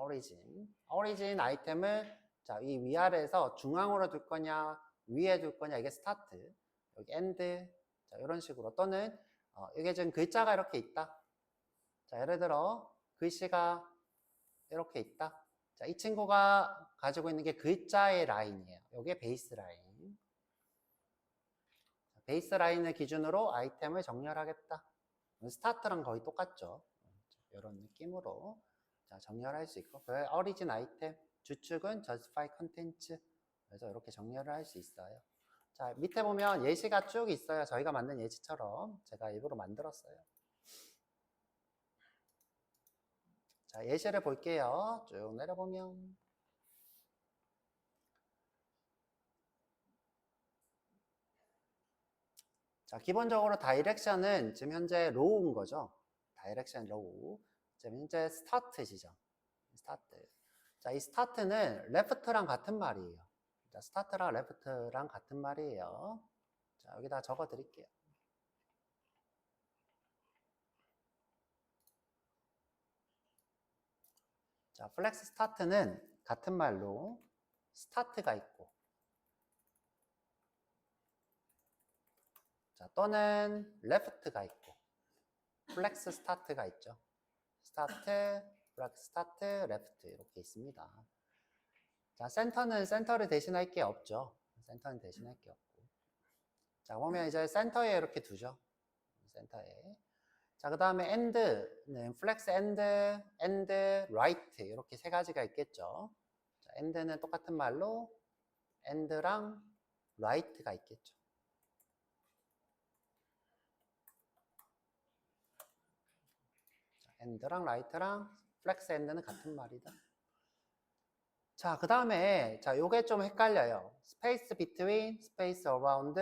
origin 아이템을 자, 이 위아래에서 중앙으로 둘 거냐, 위에 둘 거냐, 이게 스타트, 여기 end, 자, 이런 식으로 또는 이게 지금 글자가 이렇게 있다. 자, 예를 들어 글씨가 이렇게 있다. 자, 이 친구가 가지고 있는 게 글자의 라인이에요. 이게 베이스 라인. 베이스 라인을 기준으로 아이템을 정렬하겠다. 스타트랑 거의 똑같죠. 이런 느낌으로 자, 정렬할 수 있고, 그 origin 아이템, 주축은 justify content. 그래서 이렇게 정렬을 할 수 있어요. 자, 밑에 보면 예시가 쭉 있어요. 저희가 만든 예시처럼 제가 일부러 만들었어요. 자, 예시를 볼게요. 쭉 내려보면. 자, 기본적으로 다이렉션은 지금 현재 로우인 거죠. 다이렉션 로우. 지금 현재 스타트 지점. 스타트. 자, 이 스타트는 레프트랑 같은 말이에요. 자, 스타트랑 레프트랑 같은 말이에요. 자, 여기다 적어 드릴게요. 자, 플렉스 스타트는 같은 말로 스타트가 있고, 자, 또는 레프트가 있고, 플렉스 스타트가 있죠. 스타트, 플렉스 스타트, 레프트 이렇게 있습니다. 자, 센터는 센터를 대신할 게 없죠. 센터는 대신할 게 없고. 자, 보면 이제 센터에 이렇게 두죠. 센터에. 자, 그 다음에 end는 flex end, end, right 이렇게 세 가지가 있겠죠. 자, end는 똑같은 말로 end랑 right가 있겠죠. 자, end랑 right랑 flex end는 같은 말이다. 자, 그 다음에 자, 요게 좀 헷갈려요. space between, space around,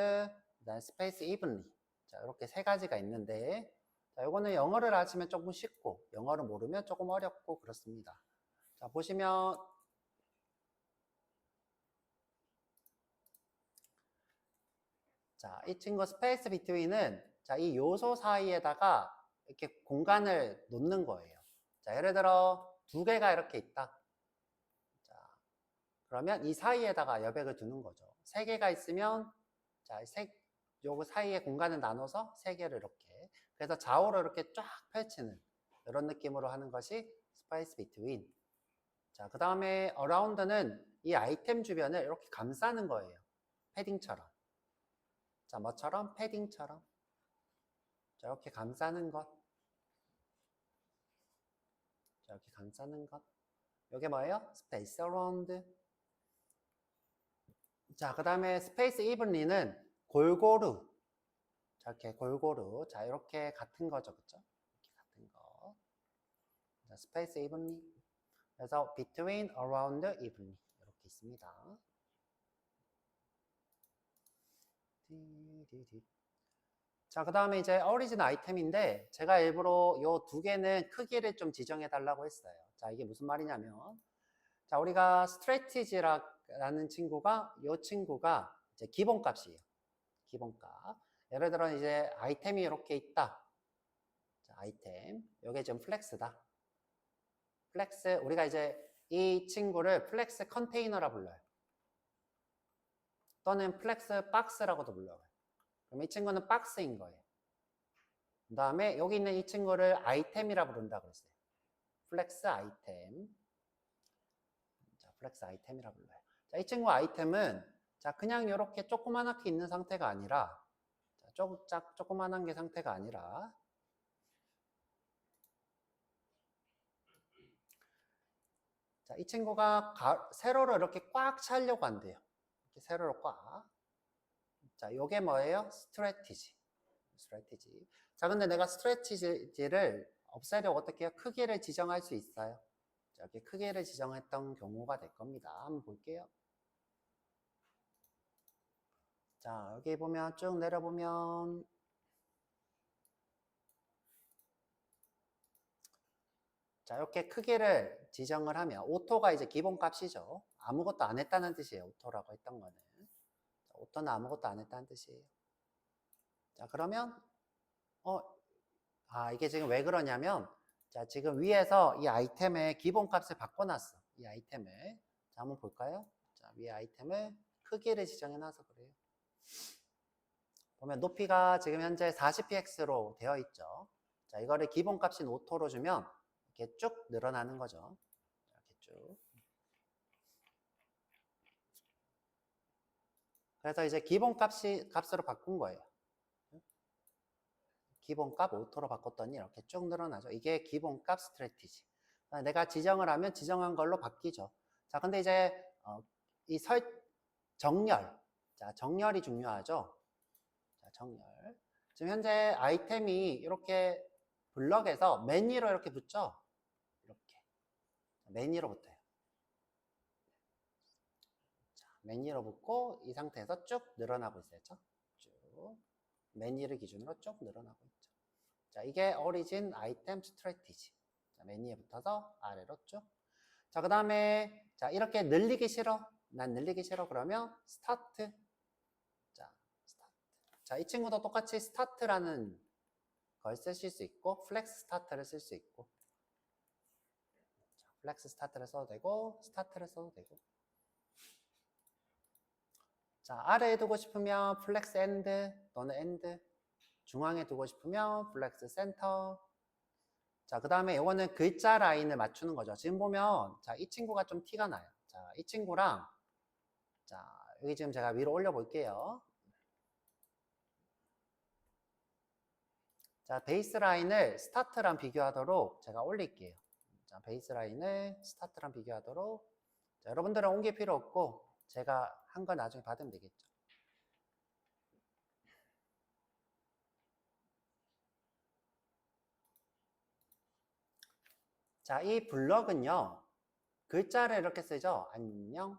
그다음 space evenly. 자, 이렇게 세 가지가 있는데, 자, 요거는 영어를 아시면 조금 쉽고, 영어를 모르면 조금 어렵고 그렇습니다. 자, 보시면 자, 이 친구 space between은 자, 이 요소 사이에다가 이렇게 공간을 놓는 거예요. 자, 예를 들어 두 개가 이렇게 있다. 그러면 이 사이에다가 여백을 두는 거죠. 세 개가 있으면 자, 요거 사이에 공간을 나눠서 세 개를 이렇게 그래서 좌우로 이렇게 쫙 펼치는 이런 느낌으로 하는 것이 space between. 자, 그 다음에 around는 이 아이템 주변을 이렇게 감싸는 거예요. 패딩처럼. 자, 뭐처럼? 패딩처럼. 자, 이렇게 감싸는 것. 자, 이렇게 감싸는 것. 이게 뭐예요? space around. 자, 그 다음에 스페이스 이븐리는 골고루. 자, 이렇게 골고루. 자, 이렇게 같은 거죠. 그쵸? 이렇게 같은 거. 자, 스페이스 이븐리. 그래서 between, around, evenly. 이렇게 있습니다. 자, 그 다음에 이제 origin 아이템인데, 제가 일부러 요 두 개는 크기를 좀 지정해 달라고 했어요. 자, 이게 무슨 말이냐면, 자, 우리가 strategy라는 친구가, 이 친구가 이제 기본값이에요. 기본값. 예를 들어 이제 아이템이 이렇게 있다. 자, 아이템. 이게 지금 플렉스다. 플렉스, 우리가 이제 이 친구를 플렉스 컨테이너라 불러요. 또는 플렉스 박스라고도 불러요. 그럼 이 친구는 박스인 거예요. 그 다음에 여기 있는 이 친구를 아이템이라 부른다 그랬어요. 플렉스 아이템. 자, 플렉스 아이템이라 불러요. 자, 이 친구 아이템은 자, 그냥 이렇게 조그만하게 있는 상태가 아니라 자, 조그만한 게 상태가 아니라 자, 이 친구가 세로로 이렇게 꽉 차려고 한대요. 이렇게 세로로 꽉. 자, 요게 뭐예요? 스트래티지. 스트래티지. 자, 근데 내가 스트래티지를 없애려고 어떻게 해요? 크기를 지정할 수 있어요. 자, 이렇게 크기를 지정했던 경우가 될 겁니다. 한번 볼게요. 자, 여기 보면 쭉 내려보면 자, 이렇게 크기를 지정을 하면 오토가 이제 기본값이죠. 아무것도 안 했다는 뜻이에요. 오토라고 했던 거는. 자, 오토는 아무것도 안 했다는 뜻이에요. 자, 그러면 이게 지금 왜 그러냐면 자, 지금 위에서 이 아이템의 기본값을 바꿔놨어. 이 아이템을. 자, 한번 볼까요? 자, 위에 아이템을 크기를 지정해놔서 그래요. 보면 높이가 지금 현재 40px로 되어 있죠. 자, 이거를 기본값인 오토로 주면 이렇게 쭉 늘어나는 거죠. 이렇게 쭉. 그래서 이제 값으로 바꾼 거예요. 기본값 오토로 바꿨더니 이렇게 쭉 늘어나죠. 이게 기본값 스트래티지. 내가 지정을 하면 지정한 걸로 바뀌죠. 자, 근데 이제 이 정렬. 자, 정렬이 중요하죠. 자, 정렬. 지금 현재 아이템이 이렇게 블럭에서 맨 위로 이렇게 붙죠. 이렇게 맨 위로 붙어요. 자, 맨 위로 붙고 이 상태에서 쭉 늘어나고 있어요. 쭉. 맨 위를 기준으로 쭉 늘어나고 있죠. 자, 이게 오리진 아이템 스트래티지. 자, 맨 위에 붙어서 아래로 쭉. 자, 그 다음에 자, 이렇게 늘리기 싫어. 난 늘리기 싫어. 그러면 스타트. 자, 스타트. 자, 이 친구도 똑같이 스타트라는 걸 쓰실 수 있고 플렉스 스타트를 쓸 수 있고. 자, 플렉스 스타트를 써도 되고 스타트를 써도 되고. 자, 아래에 두고 싶으면 플렉스 엔드 또는 엔드. 중앙에 두고 싶으면 플렉스 센터. 자, 그 다음에 이거는 글자 라인을 맞추는 거죠. 지금 보면 자, 이 친구가 좀 티가 나요. 자, 이 친구랑 자, 여기 지금 제가 위로 올려 볼게요. 자, 베이스 라인을 스타트랑 비교하도록 제가 올릴게요. 자, 베이스 라인을 스타트랑 비교하도록. 자, 여러분들은 옮길 필요 없고 제가 한 거 나중에 받으면 되겠죠. 자, 이 블럭은요. 글자를 이렇게 쓰죠. 안녕.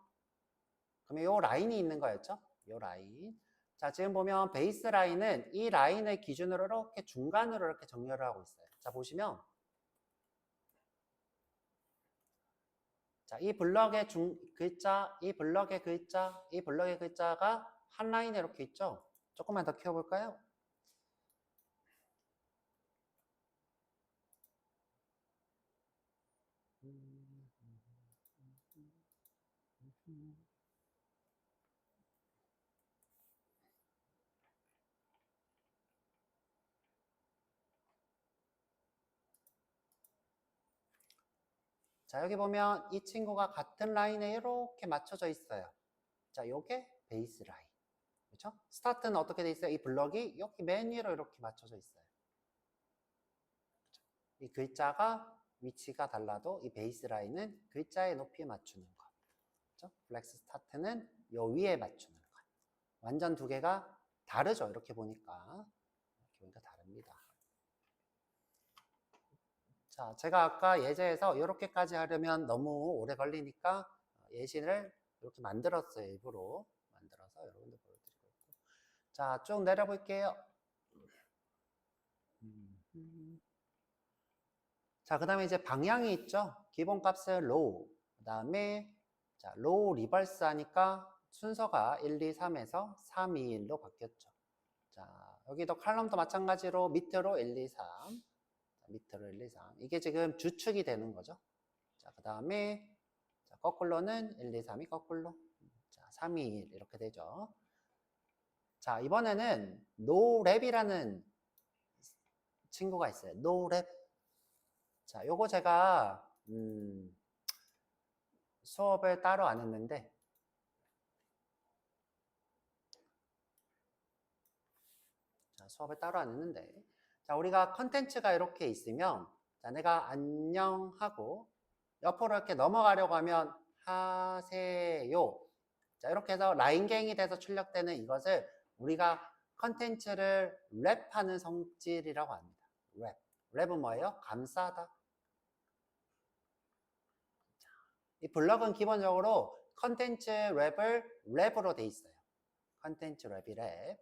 그러면 요 라인이 있는 거였죠. 요 라인. 자, 지금 보면 베이스 라인은 이 라인을 기준으로 이렇게 중간으로 이렇게 정렬을 하고 있어요. 자, 보시면 자, 이 블럭의 글자, 이 블럭의 글자, 이 블럭의 글자가 한 라인에 이렇게 있죠. 조금만 더 키워볼까요? 자, 여기 보면 이 친구가 같은 라인에 이렇게 맞춰져 있어요. 자, 요게 베이스 라인. 그렇죠? 스타트는 어떻게 돼 있어요? 이 블럭이 여기 맨 위로 이렇게 맞춰져 있어요. 이 글자가 위치가 달라도 이 베이스 라인은 글자의 높이에 맞추는 거. 그렇죠? 플렉스 스타트는 요 위에 맞추는 거. 완전 두 개가 다르죠. 이렇게 보니까. 다릅니다. 자, 제가 아까 예제에서 이렇게까지 하려면 너무 오래 걸리니까 예시를 이렇게 만들었어요. 일부러 만들어서 여러분들 보여드리고 있고. 자, 쭉 내려볼게요. 자, 그 다음에 이제 방향이 있죠. 기본값은 로우. 그 다음에 자, 로우 리버스 하니까 순서가 1, 2, 3에서 3, 2, 1로 바뀌었죠. 자, 여기도 칼럼도 마찬가지로 밑으로 1, 2, 3. 밑으로 1, 2, 3. 이게 지금 주축이 되는 거죠. 자, 그 다음에 거꾸로는 1, 2, 3이 거꾸로. 자, 3, 2, 1 이렇게 되죠. 자, 이번에는 노랩이라는 친구가 있어요. 노랩. 자, 요거 제가 수업을 따로 안 했는데 자, 수업을 따로 안 했는데 자, 우리가 컨텐츠가 이렇게 있으면 자, 내가 안녕하고 옆으로 이렇게 넘어가려고 하면 하세요. 자, 이렇게 해서 라인갱이 돼서 출력되는 이것을 우리가 컨텐츠를 랩하는 성질이라고 합니다. 랩. 랩은 뭐예요? 감싸다. 이 블럭은 기본적으로 컨텐츠 랩을 랩으로 돼 있어요. 컨텐츠 랩이 랩.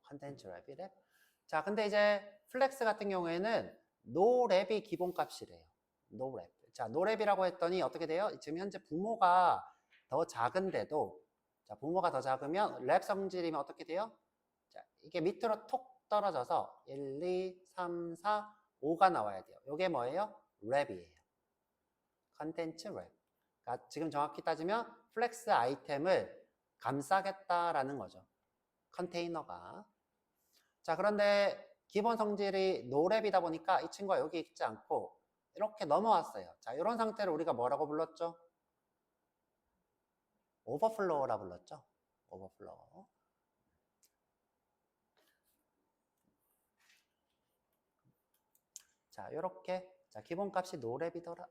컨텐츠 랩이 랩. 자, 근데 이제 플렉스 같은 경우에는 노랩이 기본값이래요. 노랩. 자, 노랩이라고 했더니 어떻게 돼요? 지금 현재 부모가 더 작은데도 자, 부모가 더 작으면 랩 성질이면 어떻게 돼요? 자, 이게 밑으로 톡 떨어져서 1, 2, 3, 4, 5가 나와야 돼요. 이게 뭐예요? 랩이에요. 컨텐츠 랩. 그러니까 지금 정확히 따지면 플렉스 아이템을 감싸겠다라는 거죠. 컨테이너가. 자, 그런데 기본 성질이 노랩이다 보니까 이 친구가 여기 있지 않고 이렇게 넘어왔어요. 자, 이런 상태를 우리가 뭐라고 불렀죠? 오버플로우라 불렀죠. 오버플로우. 자, 요렇게. 자, 기본값이 노랩이더라.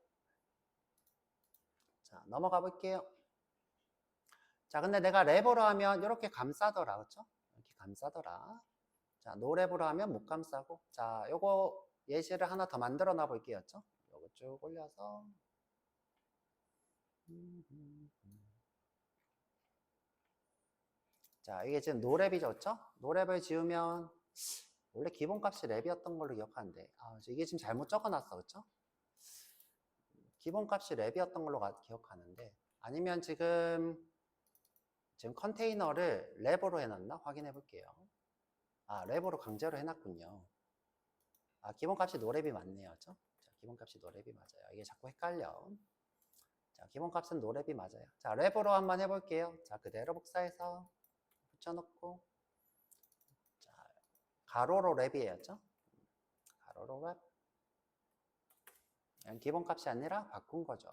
자, 넘어가 볼게요. 자, 근데 내가 랩으로 하면 이렇게 감싸더라. 그렇죠? 이렇게 감싸더라. 자, 노랩으로 하면 못 감싸고. 자, 요거 예시를 하나 더 만들어 놔 볼게요. 그렇죠? 요거 쭉 올려서. 자, 이게 지금 노랩이죠. 그렇죠? 노랩을 지우면 원래 기본값이 랩이었던 걸로 기억하는데 이게 지금 잘못 적어놨어. 그렇죠? 기본값이 랩이었던 걸로 기억하는데 아니면 지금 컨테이너를 랩으로 해놨나? 확인해 볼게요. 랩으로 강제로 해놨군요. 기본값이 노랩이 맞네요. 그렇죠? 자, 기본값이 노랩이 맞아요. 이게 자꾸 헷갈려. 자, 기본값은 노랩이 맞아요. 자, 랩으로 한번 해볼게요. 자, 그대로 복사해서 붙여놓고 자, 가로로 랩이에요. 그렇죠? 가로로 랩. 기본값이 아니라 바꾼 거죠.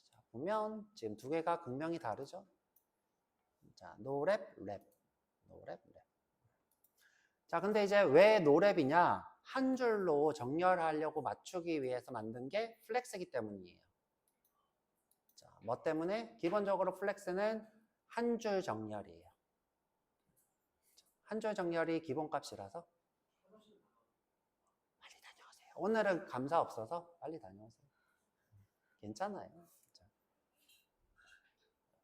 자, 보면 지금 두 개가 극명히 다르죠. 자, 노랩, 랩. 노랩, 랩. 자, 근데 이제 왜 노랩이냐? 한 줄로 정렬하려고 맞추기 위해서 만든 게 플렉스이기 때문이에요. 자, 뭐 때문에? 기본적으로 플렉스는 한 줄 정렬이에요. 한 줄 정렬이 기본값이라서 빨리 다녀오세요. 오늘은 감사 없어서 빨리 다녀오세요. 괜찮아요.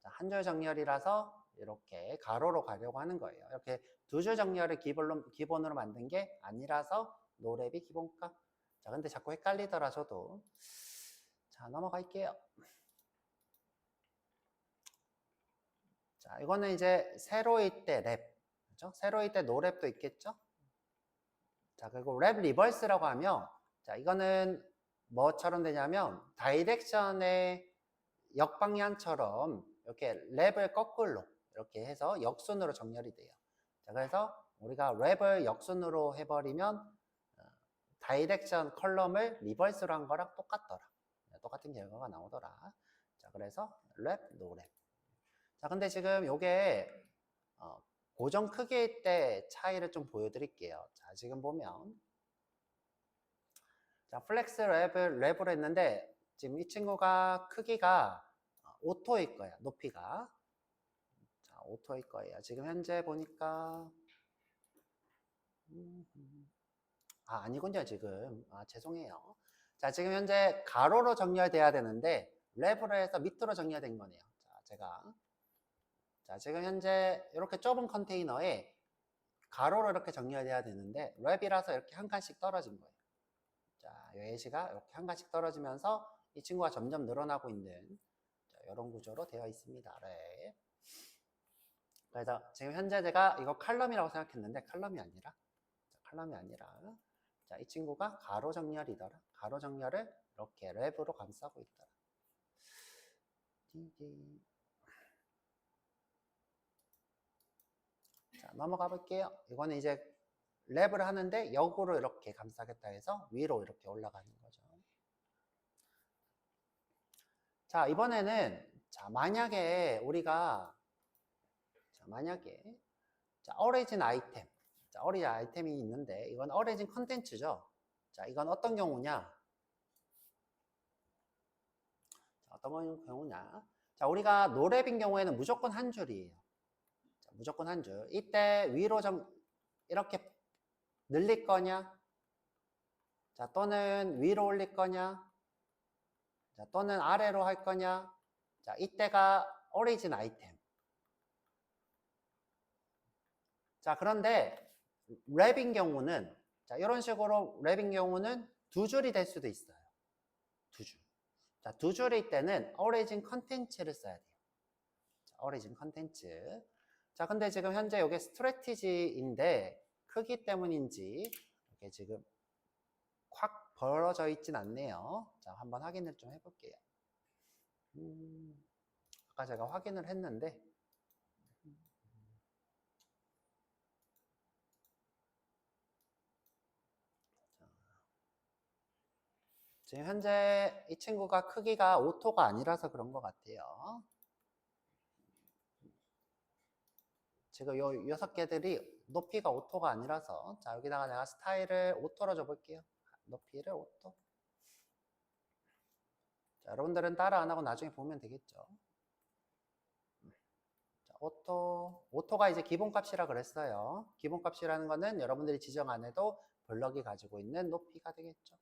한 줄 정렬이라서 이렇게 가로로 가려고 하는 거예요. 이렇게 두 줄 정렬을 기본으로 만든 게 아니라서 노랩이 기본값. 자, 근데 자꾸 헷갈리더라 저도. 자, 넘어갈게요. 자, 이거는 이제 세로일 때 랩. 그렇죠? 세로일 때 노랩도 있겠죠? 자, 그리고 랩 리버스라고 하면 자, 이거는 뭐처럼 되냐면 다이렉션의 역방향처럼 이렇게 랩을 거꾸로 이렇게 해서 역순으로 정렬이 돼요. 자, 그래서 우리가 랩을 역순으로 해버리면 다이렉션 컬럼을 리버스로 한 거랑 똑같더라. 똑같은 결과가 나오더라. 자, 그래서 랩, 노랩. 자, 근데 지금 요게 고정 크기일 때 차이를 좀 보여드릴게요. 자, 지금 보면 자, 플렉스 랩으로 했는데 지금 이 친구가 크기가 오토일 거예요. 높이가. 자, 오토일 거예요. 지금 현재 보니까 아니군요. 지금 죄송해요. 자, 지금 현재 가로로 정렬돼야 되는데 랩으로 해서 밑으로 정렬된 거네요. 자, 지금 현재 이렇게 좁은 컨테이너에 가로로 이렇게 정렬돼야 되는데 랩이라서 이렇게 한 칸씩 떨어진 거예요. 자, 이 예시가 이렇게 한 칸씩 떨어지면서 이 친구가 점점 늘어나고 있는 이런 구조로 되어 있습니다. 랩. 그래서 지금 현재 제가 이거 칼럼이라고 생각했는데 칼럼이 아니라 자, 이 친구가 가로 정렬이더라. 가로 정렬을 이렇게 랩으로 감싸고 있더라. 자, 넘어가 볼게요. 이거는 이제 랩을 하는데 역으로 이렇게 감싸겠다 해서 위로 이렇게 올라가는 거죠. 자, 이번에는 만약에 우리가 어리진 아이템. 자, 어리진 아이템이 있는데 이건 어리진 컨텐츠죠. 자, 이건 어떤 경우냐? 자, 어떤 경우냐? 자, 우리가 노랩인 경우에는 무조건 한 줄이에요. 자, 무조건 한 줄. 이때 위로 좀 이렇게 늘릴 거냐? 자, 또는 위로 올릴 거냐? 자, 또는 아래로 할 거냐? 자, 이때가 오리진 아이템. 자, 그런데 랩인 경우는 자, 이런 식으로 랩인 경우는 두 줄이 될 수도 있어요. 두 줄. 자, 두 줄일 때는 오리진 컨텐츠를 써야 돼요. 오리진 컨텐츠. 자, 근데 지금 현재 이게 스트래티지인데 크기 때문인지 이렇게 지금 확 벌어져 있진 않네요. 자, 한번 확인을 좀 해볼게요. 아까 제가 확인을 했는데 지금 현재 이 친구가 크기가 오토가 아니라서 그런 것 같아요. 지금 요 6개들이 높이가 오토가 아니라서 자, 여기다가 내가 스타일을 오토로 줘볼게요. 높이를 오토. 자, 여러분들은 따라 안 하고 나중에 보면 되겠죠. 자, 오토가 이제 기본값이라 그랬어요. 기본값이라는 거는 여러분들이 지정 안 해도 블럭이 가지고 있는 높이가 되겠죠.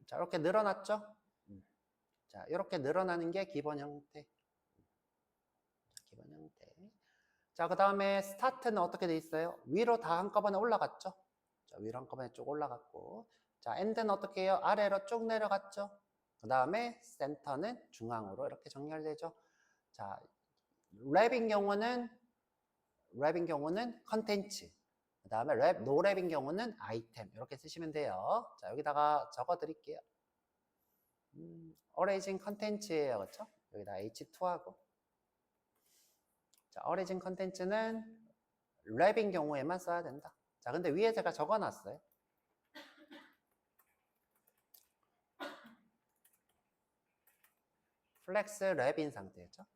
자, 이렇게 늘어났죠? 자, 이렇게 늘어나는 게 기본 형태. 자, 기본 형태. 자, 그 다음에 스타트는 어떻게 돼 있어요? 위로 다 한꺼번에 올라갔죠? 자, 위로 한꺼번에 쭉 올라갔고. 자, 엔드는 어떻게 해요? 아래로 쭉 내려갔죠? 그 다음에 센터는 중앙으로 이렇게 정렬되죠? 자, 랩인 경우는 컨텐츠. 그 다음에 노랩인 경우는 아이템. 이렇게 쓰시면 돼요. 자, 여기다가 적어 드릴게요. 어레이징 컨텐츠예요. 그렇죠? 여기다 H2하고. 자, 어레이징 컨텐츠는 랩인 경우에만 써야 된다. 자, 근데 위에 제가 적어 놨어요. 플렉스 랩인 상태였죠.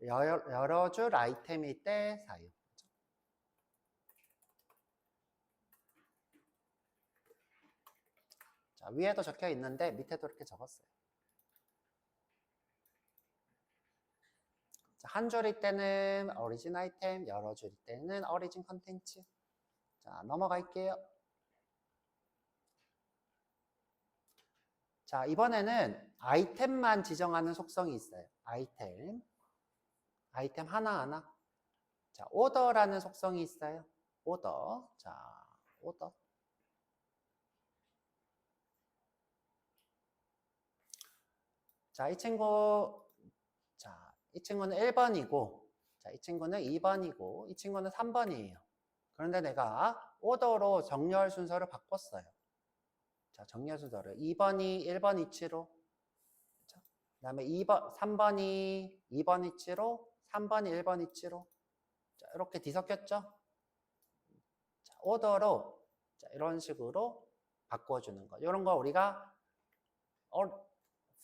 여러 줄 아이템일 때 사용. 자, 위에도 적혀 있는데 밑에도 이렇게 적었어요. 자, 한 줄일 때는 어리진 아이템, 여러 줄일 때는 어리진 컨텐츠. 자, 넘어갈게요. 자, 이번에는 아이템만 지정하는 속성이 있어요. 아이템 하나하나. 자, 오더라는 속성이 있어요. 오더. 자, 오더. 자, 이 친구는 1번이고, 자, 이 친구는 2번이고, 이 친구는 3번이에요. 그런데 내가 오더로 정렬 순서를 바꿨어요. 자, 정렬 순서를 2번이 1번 위치로, 그 다음에 3번이 2번 위치로, 3번이 1번 위치로. 자, 이렇게 뒤섞였죠? 자, 오더로 자, 이런 식으로 바꿔주는 거. 이런 거 우리가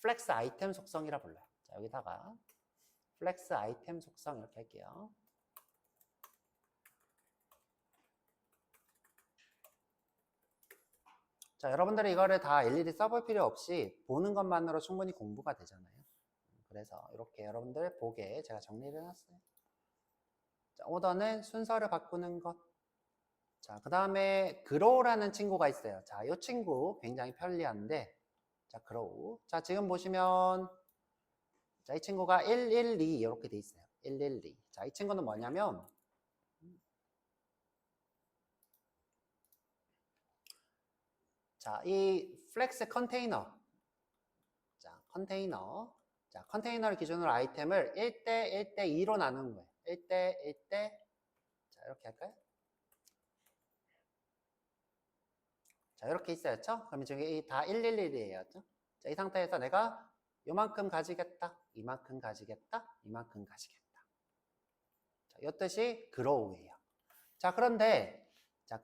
플렉스 아이템 속성이라 불러요. 자, 여기다가 플렉스 아이템 속성 이렇게 할게요. 자, 여러분들이 이거를 다 일일이 써볼 필요 없이 보는 것만으로 충분히 공부가 되잖아요. 그래서 이렇게 여러분들 보게 제가 정리를 해놨어요. 자, 오더는 순서를 바꾸는 것. 자, 그 다음에 그로우라는 친구가 있어요. 자, 이 친구 굉장히 편리한데, 자, 그로우. 자, 지금 보시면, 자, 이 친구가 112 이렇게 돼 있어요. 112. 자, 이 친구는 뭐냐면, 자, 이 플렉스 컨테이너. 자, 컨테이너를 기준으로 아이템을 1대 1대 2로 나누는 거예요. 1대 1대, 자, 이렇게 할까요? 자, 이렇게 있어야죠? 그러면 저기 다 111이에요. 자, 이 상태에서 내가 요만큼 가지겠다, 이만큼 가지겠다, 이만큼 가지겠다. 자, 이 뜻이 그로우예요. 자, 그런데, 자,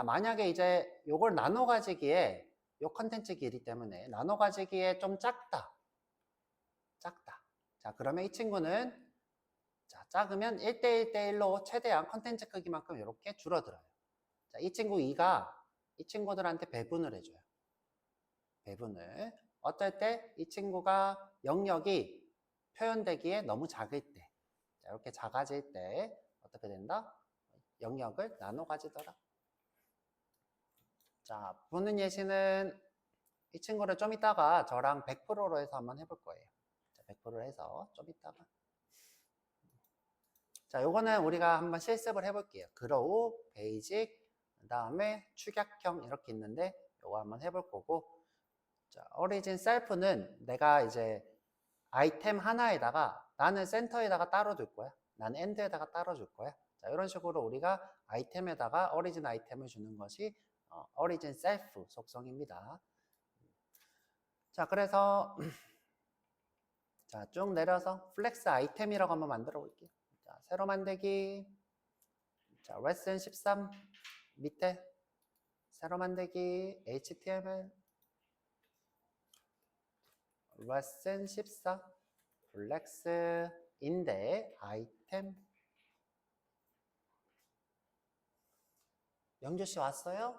만약에 이제 요걸 나눠 가지기에, 요 컨텐츠 길이 때문에 나눠 가지기에 좀 작다. 자, 그러면 이 친구는, 자, 작으면 1대 1대 1로 최대한 컨텐츠 크기만큼 이렇게 줄어들어요. 자, 이 친구 2가 이 친구들한테 배분을 해줘요. 배분을. 어떨 때 이 친구가 영역이 표현되기에 너무 작을 때, 자, 이렇게 작아질 때 어떻게 된다? 영역을 나눠 가지더라. 자, 보는 예시는 이 친구를 좀 이따가 저랑 100%로 해서 한번 해볼 거예요. 자, 100%로 해서 좀 이따가. 자, 요거는 우리가 한번 실습을 해볼게요. 그로우, 베이직, 그 다음에 축약형 이렇게 있는데 요거 한번 해볼 거고, 자, origin self는 내가 이제 아이템 하나에다가 나는 센터에다가 따로 둘 거야. 나는 엔드에다가 따로 줄 거야. 자, 이런 식으로 우리가 아이템에다가 origin 아이템을 주는 것이 origin self 속성입니다. 자, 그래서 자, 쭉 내려서 플렉스 아이템이라고 한번 만들어 볼게요. 자, 새로 만들기. 자, 레슨 13 밑에 새로 만들기 HTML 레슨 14 플렉스인데 아이템. 영주 씨 왔어요?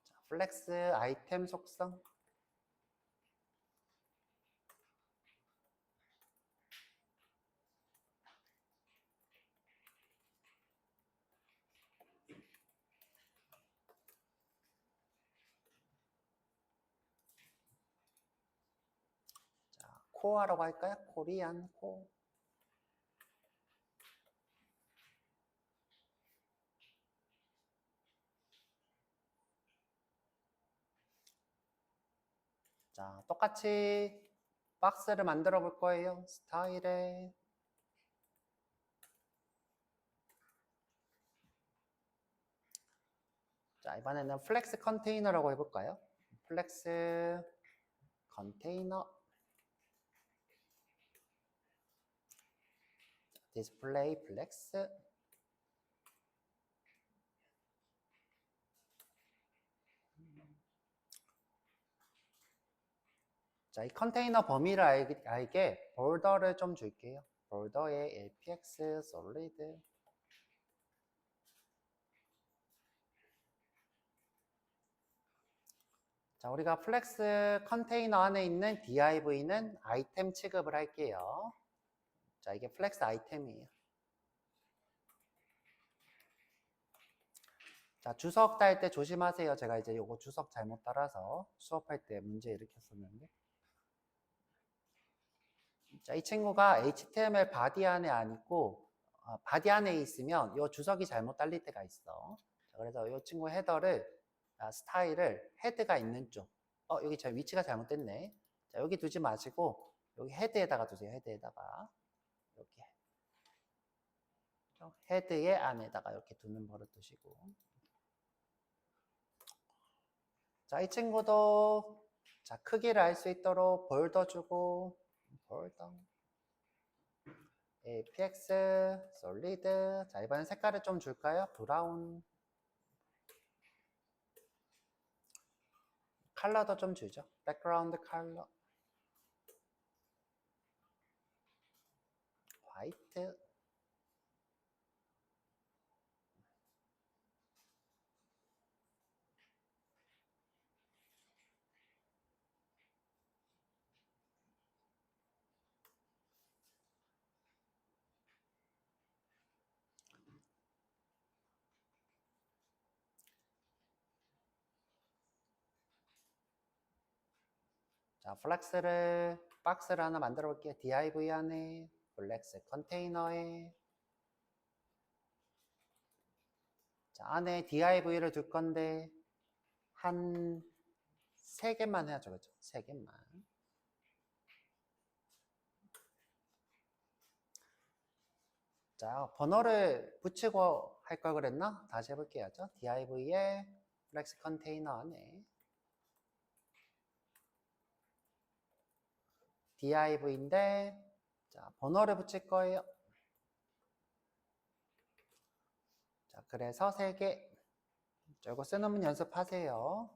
자, 플렉스 아이템 속성. 자, 코어라고 할까요? 코리안 코. 자, 똑같이 박스를 만들어 볼 거예요. 스타일에 자, 이번에는 플렉스 컨테이너라고 해볼까요? 플렉스 컨테이너 디스플레이 플렉스. 자, 이 컨테이너 범위를 알게 볼더를 좀 줄게요. 볼더에 LPX 솔리드. 자, 우리가 플렉스 컨테이너 안에 있는 div는 아이템 취급을 할게요. 자, 이게 플렉스 아이템이에요. 자, 주석 딸 때 조심하세요. 제가 이제 요거 주석 잘못 따라서 수업할 때 문제 일으켰었는데. 자, 이 친구가 HTML 바디 안에 안 있고 바디 안에 있으면 요 주석이 잘못 달릴 때가 있어. 자, 그래서 이 친구 헤더를 스타일을 헤드가 있는 쪽. 여기 제 위치가 잘못됐네. 자, 여기 두지 마시고 여기 헤드에다가 두세요. 헤드에다가 이렇게 헤드의 안에다가 이렇게 두는 버릇 두시고. 자, 이 친구도 자, 크기를 알 수 있도록 볼더 주고 볼더 APX 솔리드. 자, 이번엔 색깔을 좀 줄까요? 브라운. 컬러도 좀 주죠. 백그라운드 컬러 화이트. 자, 플렉스를 박스를 하나 만들어 볼게요. div 안에 플렉스 컨테이너에 자, 안에 div를 둘 건데 한 3개만 해야죠. 그렇죠? 3개만. 자, 번호를 붙이고 할 걸 그랬나? 다시 해볼게요. div에 플렉스 컨테이너 안에 div인데 자, 번호를 붙일 거예요. 자, 그래서 3개. 자, 이거 쓰는 연습하세요.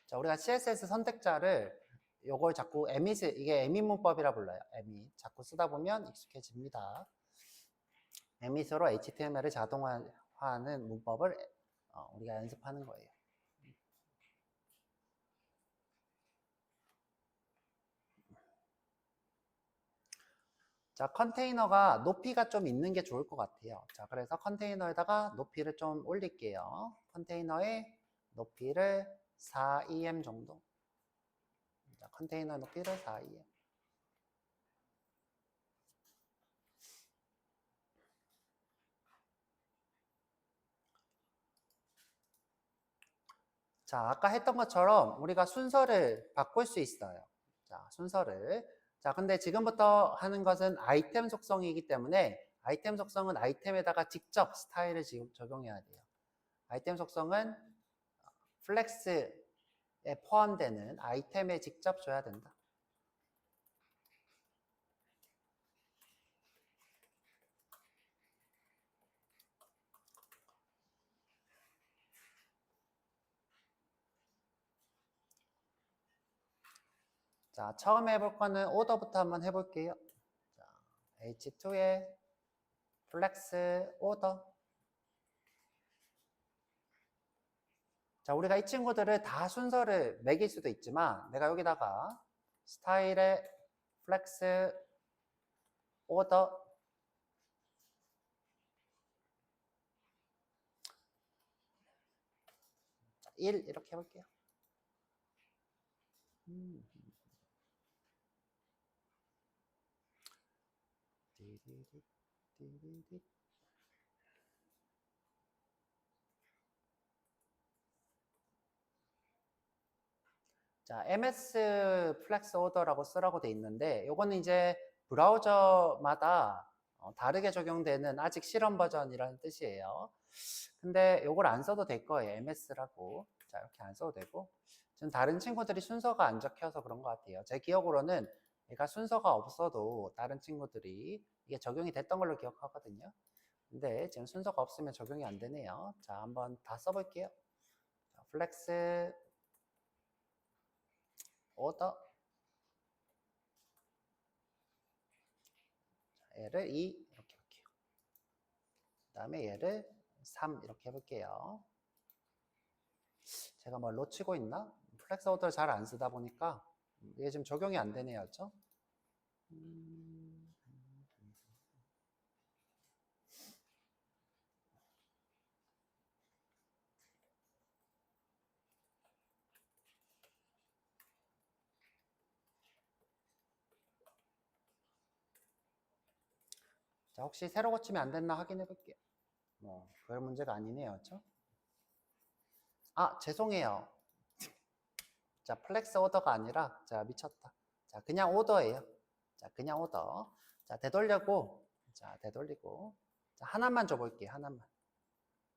자, 우리가 CSS 선택자를 요걸 자꾸 emit을, 이게 emit 문법이라 불러요. emit. 자꾸 쓰다 보면 익숙해집니다. emit으로 HTML을 자동화하는 문법을 우리가 연습하는 거예요. 자, 컨테이너가 높이가 좀 있는 게 좋을 것 같아요. 자, 그래서 컨테이너에다가 높이를 좀 올릴게요. 컨테이너의 높이를 4em 정도. 자, 컨테이너 높이를 4em. 자, 아까 했던 것처럼 우리가 순서를 바꿀 수 있어요. 자, 순서를. 자, 근데 지금부터 하는 것은 아이템 속성이기 때문에 아이템 속성은 아이템에다가 직접 스타일을 지금 적용해야 돼요. 아이템 속성은 플렉스에 포함되는 아이템에 직접 줘야 된다. 자, 처음 해볼 거는 오더부터 한번 해볼게요. 자, H2에 플렉스 오더. 자, 우리가 이 친구들을 다 순서를 매길 수도 있지만 내가 여기다가 스타일에 플렉스 오더 1 이렇게 해볼게요. 자, MS 플렉스 오더라고 쓰라고 돼 있는데 요거는 이제 브라우저마다 다르게 적용되는 아직 실험 버전이라는 뜻이에요. 근데 요걸 안 써도 될 거예요. MS라고. 자, 이렇게 안 써도 되고. 지금 다른 친구들이 순서가 안 적혀서 그런 것 같아요. 제 기억으로는 얘가 순서가 없어도 다른 친구들이 이게 적용이 됐던 걸로 기억하거든요. 근데 지금 순서가 없으면 적용이 안 되네요. 자, 한번 다 써볼게요. 자, 플렉스 오더 얘를 2 이렇게 할게요. 그 다음에 얘를 3 이렇게 해볼게요. 제가 뭐 놓치고 있나? 플렉스 오더를 잘 안 쓰다 보니까 이게 지금 적용이 안 되네요. 그렇죠? 자, 혹시 새로 고치면 안 됐나 확인해 볼게요. 뭐, 별 문제가 아니네요. 그렇죠? 아, 죄송해요. 자, 플렉스 오더가 아니라, 자, 미쳤다. 자, 그냥 오더예요. 자, 그냥 오더. 자, 되돌려고, 자, 되돌리고. 자, 하나만 줘볼게요. 하나만.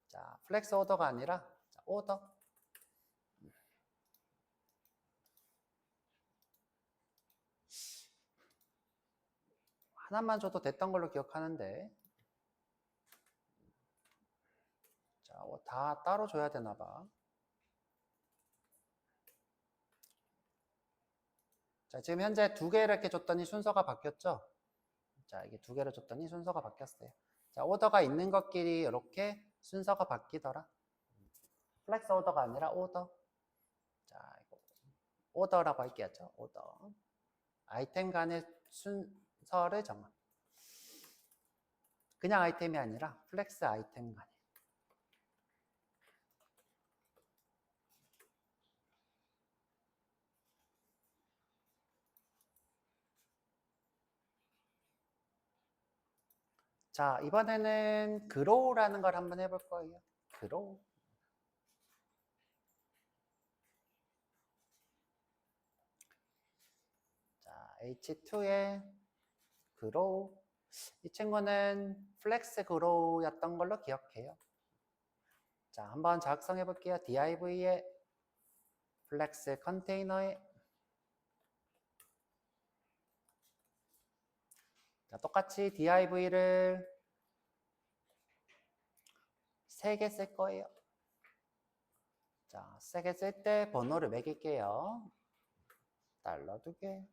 자, 플렉스 오더가 아니라, 자, 오더. 하나만 줘도 됐던 걸로 기억하는데. 자, 다 따로 줘야 되나 봐. 자, 지금 현재 2개 이렇게 줬더니 순서가 바뀌었죠? 자, 이게 2개를 줬더니 순서가 바뀌었어요. 자, 오더가 있는 것끼리 이렇게 순서가 바뀌더라. 플렉스 오더가 아니라 오더. 자, 이거 오더라고 할게요. 오더. 아이템 간의 순서를 정함. 그냥 아이템이 아니라 플렉스 아이템 간에. 자, 이번에는 그로우라는 걸 한번 해볼 거예요. 그로우. 자, H2에 그로우. 이 친구는 플렉스 그로우였던 걸로 기억해요. 자, 한번 작성해 볼게요. div에 플렉스 컨테이너에 자, 똑같이 div를 3개 쓸 거예요. 자, 3개 쓸 때 번호를 매길게요. 달러 2개.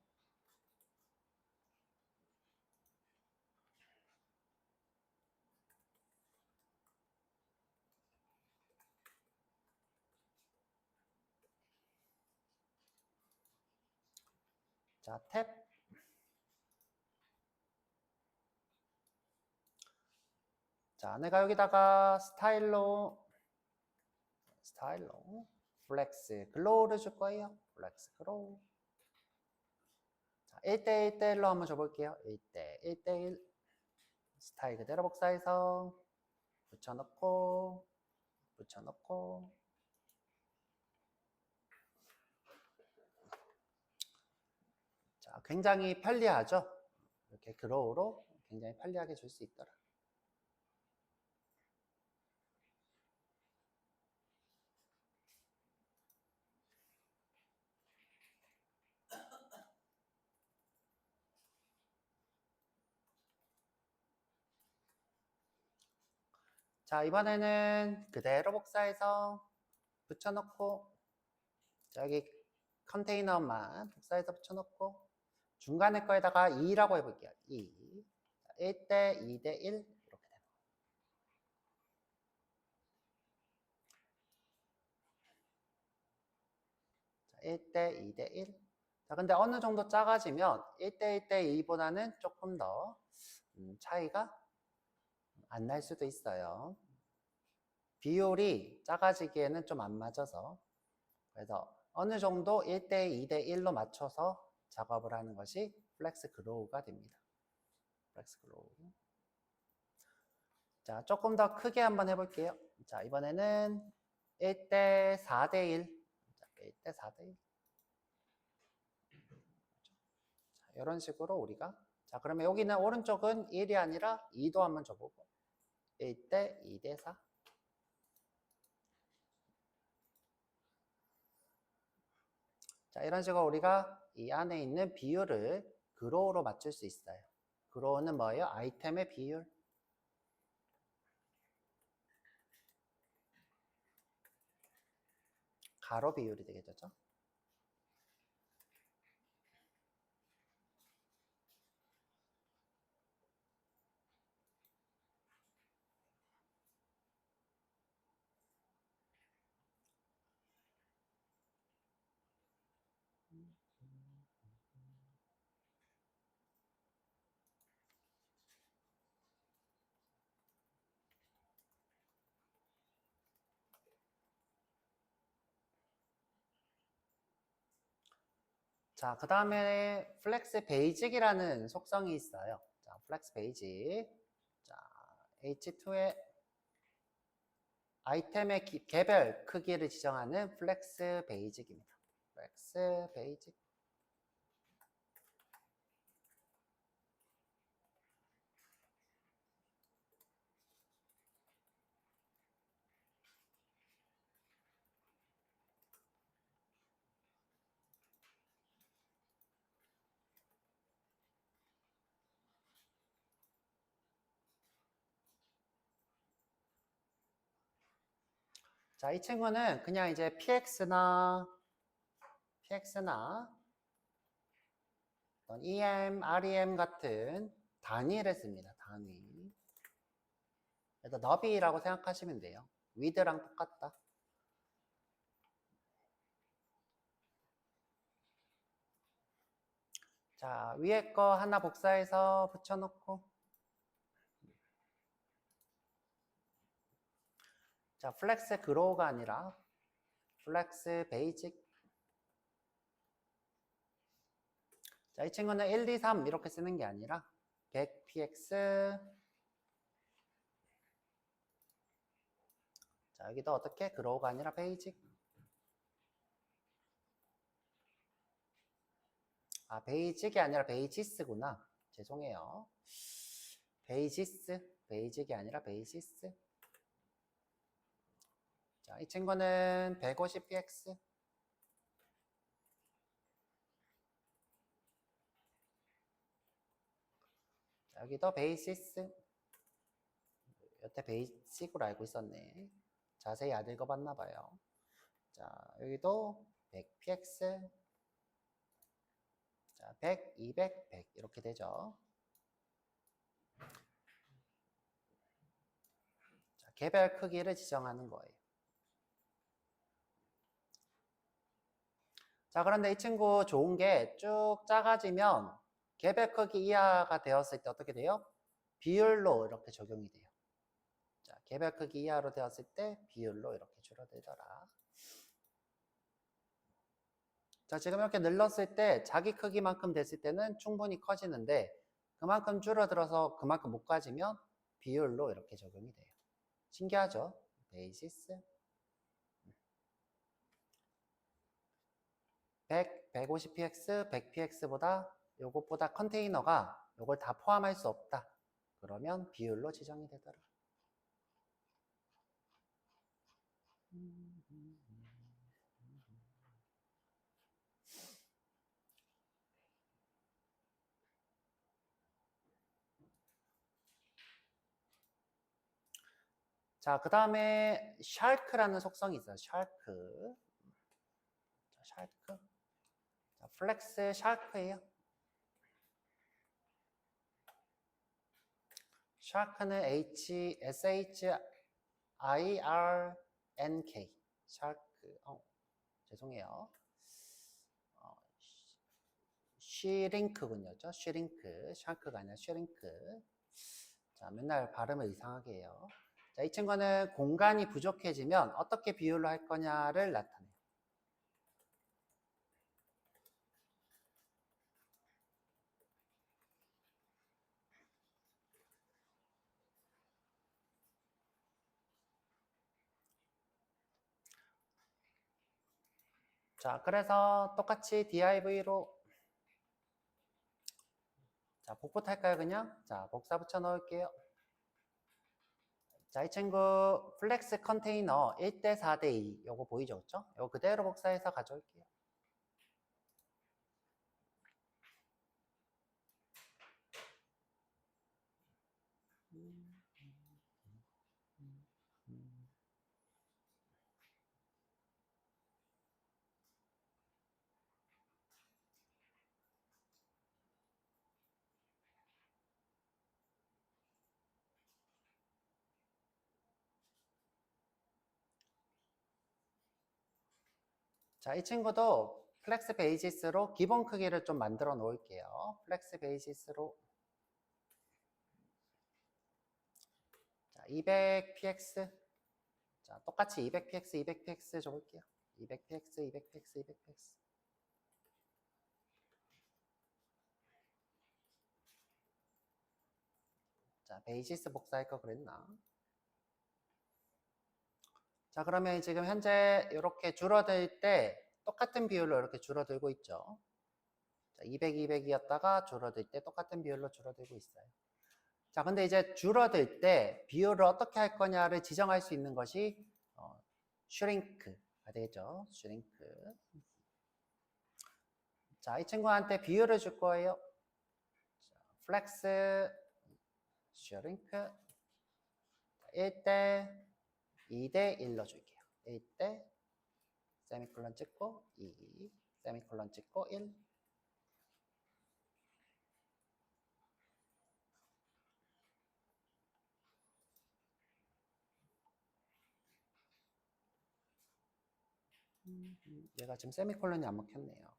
자, 탭. 자, 내가 여기다가 스타일로 플렉스 글로우를 줄 거예요. 플렉스 글로우. 자, 1대 1대1로 한번 줘볼게요. 1대 1대1 스타일 그대로 복사해서 붙여넣고 자, 굉장히 편리하죠? 이렇게 그로우로 굉장히 편리하게 줄 수 있더라. 자, 이번에는 그대로 복사해서 붙여놓고, 여기 컨테이너만 복사해서 붙여놓고, 중간에 거에다가 2라고 해볼게요. 2. 1대 2대 1 이렇게 되는 거예요. 1대 2대 1. 자, 근데 어느 정도 작아지면 1대 1대 2보다는 조금 더 차이가 안 날 수도 있어요. 비율이 작아지기에는 좀 안 맞아서. 그래서 어느 정도 1대 2대 1로 맞춰서 작업을 하는 것이 플렉스 그로우가 됩니다. 플렉스 그로우. 자, 조금 더 크게 한번 해볼게요. 자, 이번에는 1대 4대 1. 자, 1대 4대 1. 자, 이런 식으로 우리가. 자, 그러면 여기는 오른쪽은 1이 아니라 2도 한번 줘보고. 1대 2대 4. 자, 이런 식으로 우리가 이 안에 있는 비율을 그로우로 맞출 수 있어요. 그로우는 뭐예요? 아이템의 비율. 가로 비율이 되겠죠? 자, 그 다음에 플렉스 베이직이라는 속성이 있어요. 자, 플렉스 베이직. 자, H2의 아이템의 개별 크기를 지정하는 플렉스 베이직입니다. 플렉스 베이직. 자, 이 친구는 그냥 이제 PX나 EM, REM 같은 단위를 씁니다. 단위. 그래서 너비라고 생각하시면 돼요. width랑 똑같다. 자, 위에 거 하나 복사해서 붙여놓고. 자, 플렉스 그로우가 아니라 플렉스 베이직. 자, 이 친구는 1, 2, 3 이렇게 쓰는 게 아니라 100px. 자, 여기도 어떻게? 그로우가 아니라 베이직. 아, 베이직이 아니라 베이지스구나. 죄송해요. 베이직이 아니라 베이지스. 자, 이 친구는 150px. 자, 여기도 베이시스. 여태 베이직으로 알고 있었네. 자세히 안 읽어봤나 봐요. 자, 여기도 100px. 자, 100, 200, 100 이렇게 되죠. 자, 개별 크기를 지정하는 거예요. 자, 그런데 이 친구 좋은 게 쭉 작아지면 개별 크기 이하가 되었을 때 어떻게 돼요? 비율로 이렇게 적용이 돼요. 자, 개별 크기 이하로 되었을 때 비율로 이렇게 줄어들더라. 자, 지금 이렇게 늘렀을 때 자기 크기만큼 됐을 때는 충분히 커지는데 그만큼 줄어들어서 그만큼 못 가지면 비율로 이렇게 적용이 돼요. 신기하죠? 베이시스. 100, 150px, 100px보다 요것보다 컨테이너가 요걸 다 포함할 수 없다. 그러면 비율로 지정이 되더라. 자, 그 다음에 샤크라는 속성이 있어요. 샤크. 자, 샤크. 자, 플렉스 샤크예요. 샤크는 SHIRNK. 샤크. 죄송해요. 쉬링크군요. 쉬링크. 샤크가 아니라 쉬링크. 자, 맨날 발음을 이상하게 해요. 자, 이 친구는 공간이 부족해지면 어떻게 비율로 할 거냐를 나타내요. 자, 그래서 똑같이 div로 자, 복붙 할까요, 그냥? 자, 복사 붙여 넣을게요. 자, 이 친구 플렉스 컨테이너 1대 4대 2 요거 보이죠? 그쵸? 요거 그대로 복사해서 가져올게요. 자, 이 친구도 플렉스 베이시스로 기본 크기를 좀 만들어 놓을게요. 플렉스 베이시스로 자, 200px 자, 똑같이 200px, 200px 적을게요. 200px, 200px, 200px 자, 베이시스 복사할 거 그랬나? 자, 그러면 지금 현재 이렇게 줄어들 때 똑같은 비율로 이렇게 줄어들고 있죠. 자, 200, 200이었다가 줄어들 때 똑같은 비율로 줄어들고 있어요. 자, 근데 이제 줄어들 때 비율을 어떻게 할 거냐를 지정할 수 있는 것이 슈링크가 되죠. 슈링크. 자, 이 친구한테 비율을 줄 거예요. 자, 플렉스 슈링크 1대 2대 1로 줄게요. 1대 세미콜론 찍고 2 세미콜론 찍고 1 얘가 지금 세미콜론이 안 먹혔네요.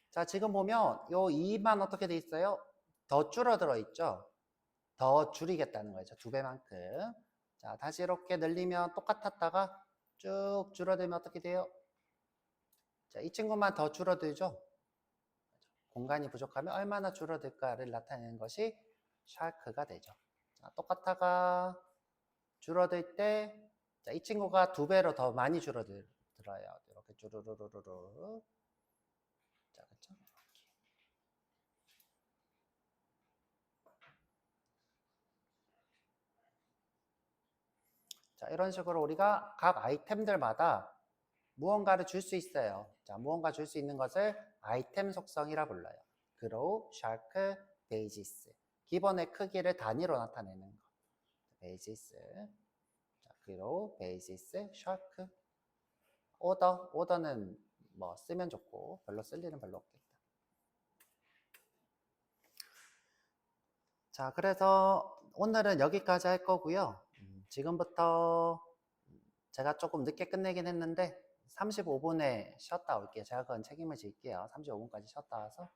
자, 지금 보면 요 2만 어떻게 돼 있어요? 더 줄어들어 있죠? 더 줄이겠다는 거죠. 2배만큼. 자, 다시 이렇게 늘리면 똑같았다가 쭉 줄어들면 어떻게 돼요? 자, 이 친구만 더 줄어들죠? 공간이 부족하면 얼마나 줄어들까를 나타내는 것이 샤크가 되죠. 자, 똑같다가 줄어들 때, 자, 이 친구가 2배로 더 많이 줄어들어요. 이렇게 쭈루루루루루. 자, 그쵸? 자, 이런 식으로 우리가 각 아이템들마다 무언가를 줄 수 있어요. 자, 무언가 줄 수 있는 것을 아이템 속성이라 불러요. grow, shark, basis. 기본의 크기를 단위로 나타내는 거. basis. 자, grow, basis, shark. order는 뭐 쓰면 좋고 별로 쓸 일은 별로 없겠다. 자, 그래서 오늘은 여기까지 할 거고요. 지금부터 제가 조금 늦게 끝내긴 했는데 35분에 쉬었다 올게요. 제가 그건 책임을 질게요. 35분까지 쉬었다 와서